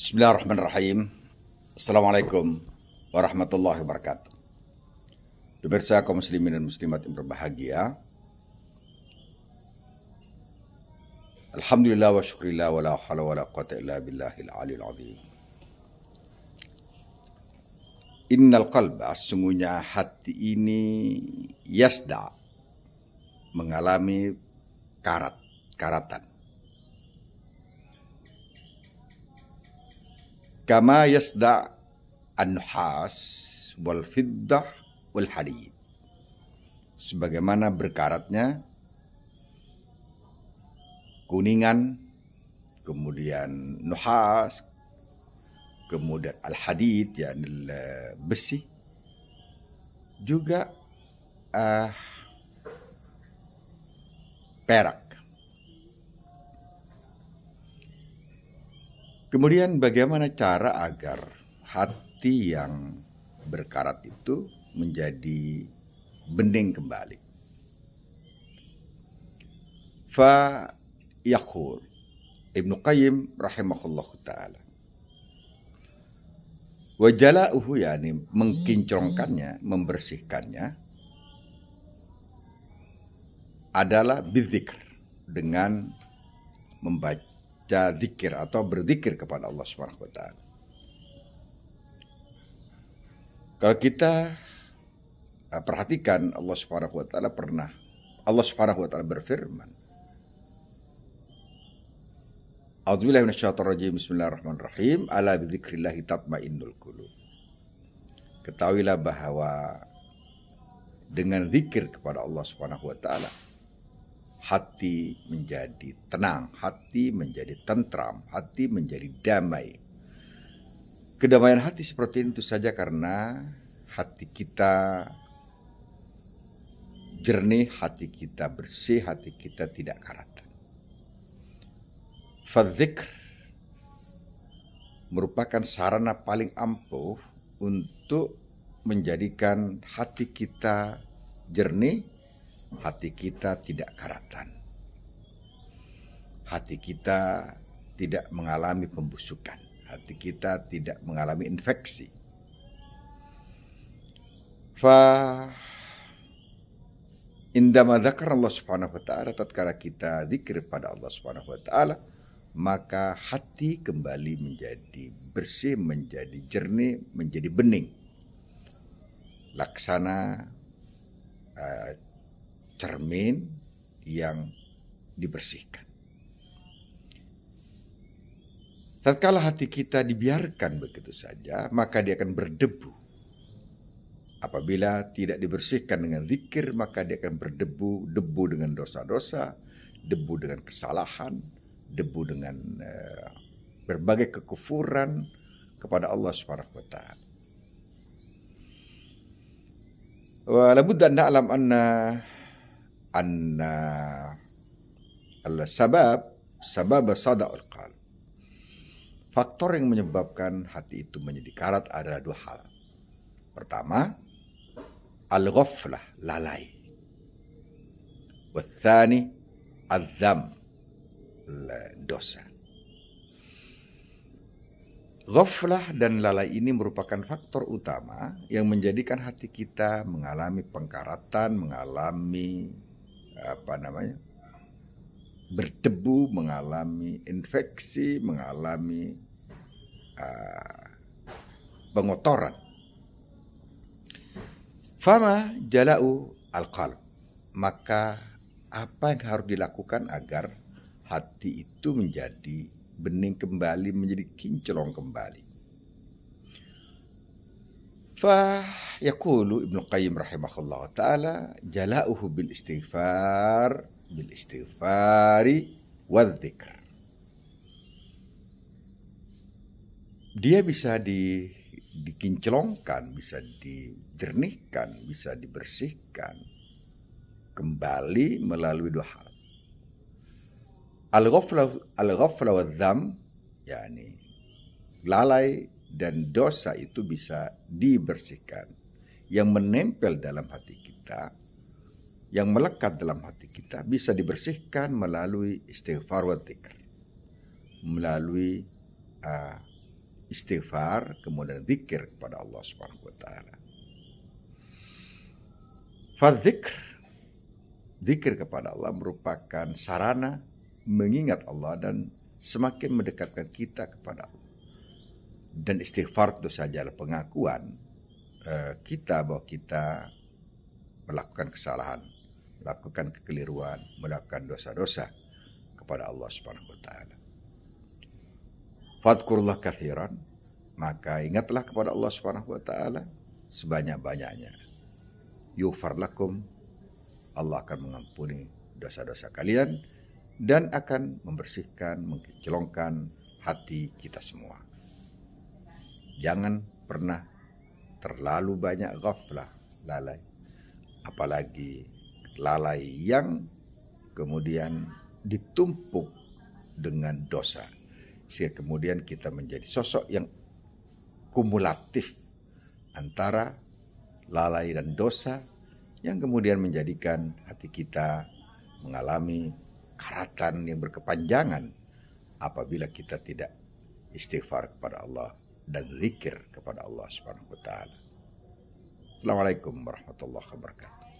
Bismillahirrahmanirrahim. Assalamualaikum warahmatullahi wabarakatuh. Pemirsa kaum muslimin dan muslimat yang berbahagia, alhamdulillah wa syukurillah wa la hawla wa la quwata illa billahil aliyil azim. Innal qalba, sesungguhnya hati ini yasda, mengalami karatan. Kama yasda an-nuhas wal fiddah wal hadid, sebagaimana berkaratnya kuningan, kemudian nuhas, kemudian al-hadid, yakni besi, juga perak. Kemudian bagaimana cara agar hati yang berkarat itu menjadi bening kembali? Fa yaqul Ibnu Qayyim rahimahullahu ta'ala, wa jala'uhu, yakni mengkinclongkannya, membersihkannya, adalah bidzikr, dengan membaca zikir atau berzikir kepada Allah Subhanahu wa taala. Kalau kita perhatikan, Allah Subhanahu wa taala berfirman, A'udzubillahi minasyaitonir rajim, bismillahirrahmanirrahim, ala bidzikrillahi tatmainnul qulub. Ketahuilah bahwa dengan zikir kepada Allah Subhanahu wa taala, hati menjadi tenang, hati menjadi tentram, hati menjadi damai. Kedamaian hati seperti ini tentu saja karena hati kita jernih, hati kita bersih, hati kita tidak karatan. Fadzikr merupakan sarana paling ampuh untuk menjadikan hati kita jernih, hati kita tidak karatan, hati kita tidak mengalami pembusukan, hati kita tidak mengalami infeksi. Fa indama dzakara Allah Subhanahu wa taala, tatkala kita zikir pada Allah Subhanahu wa taala, maka hati kembali menjadi bersih, menjadi jernih, menjadi bening. Laksana cermin yang dibersihkan. Tatkala hati kita dibiarkan begitu saja, maka dia akan berdebu. Apabila tidak dibersihkan dengan zikir, maka dia akan berdebu, debu dengan dosa-dosa, debu dengan kesalahan, debu dengan berbagai kekufuran kepada Allah Subhanahu wa taala. Wa labudda an na'lam anna al-sabab sada'ul qalb. Faktor yang menyebabkan hati itu menjadi karat adalah dua hal. Pertama, al-ghaflah, lalai. Watsani, az-dzam, dosa. Ghaflah dan lalai ini merupakan faktor utama yang menjadikan hati kita mengalami pengkaratan, mengalami berdebu, mengalami infeksi, mengalami pengotoran. Fama jala'u al-qalb, maka apa yang harus dilakukan agar hati itu menjadi bening kembali, menjadi kinclong kembali? Fa yaqulu Ibnu Qayyim rahimahullah ta'ala, jala'uhu bil istighfari wal dzikr. Dia bisa dikinclongkan, bisa dijernihkan, bisa dibersihkan kembali melalui dua hal. Al-ghafla wa dzam, yakni lalai dan dosa itu bisa dibersihkan. Yang menempel dalam hati kita, yang melekat dalam hati kita, bisa dibersihkan melalui istighfar wa dzikr, melalui istighfar, kemudian zikir kepada Allah Subhanahu wa taala. Fadzikr, zikir kepada Allah merupakan sarana mengingat Allah dan semakin mendekatkan kita kepada Allah. Dan istighfar itu saja adalah pengakuan kita bahwa kita melakukan kesalahan, melakukan kekeliruan, melakukan dosa-dosa kepada Allah Subhanahu wa taala. Fadhkurullah katsiran, maka ingatlah kepada Allah Subhanahu wa taala sebanyak-banyaknya. Yughfar lakum, Allah akan mengampuni dosa-dosa kalian dan akan membersihkan, menkinclongkan hati kita semua. Jangan pernah terlalu banyak ghaflah, lalai. Apalagi lalai yang kemudian ditumpuk dengan dosa. Sehingga kemudian kita menjadi sosok yang kumulatif antara lalai dan dosa yang kemudian menjadikan hati kita mengalami karatan yang berkepanjangan apabila kita tidak istighfar kepada Allah dan zikir kepada Allah Subhanahu wa taala. Assalamualaikum warahmatullahi wabarakatuh.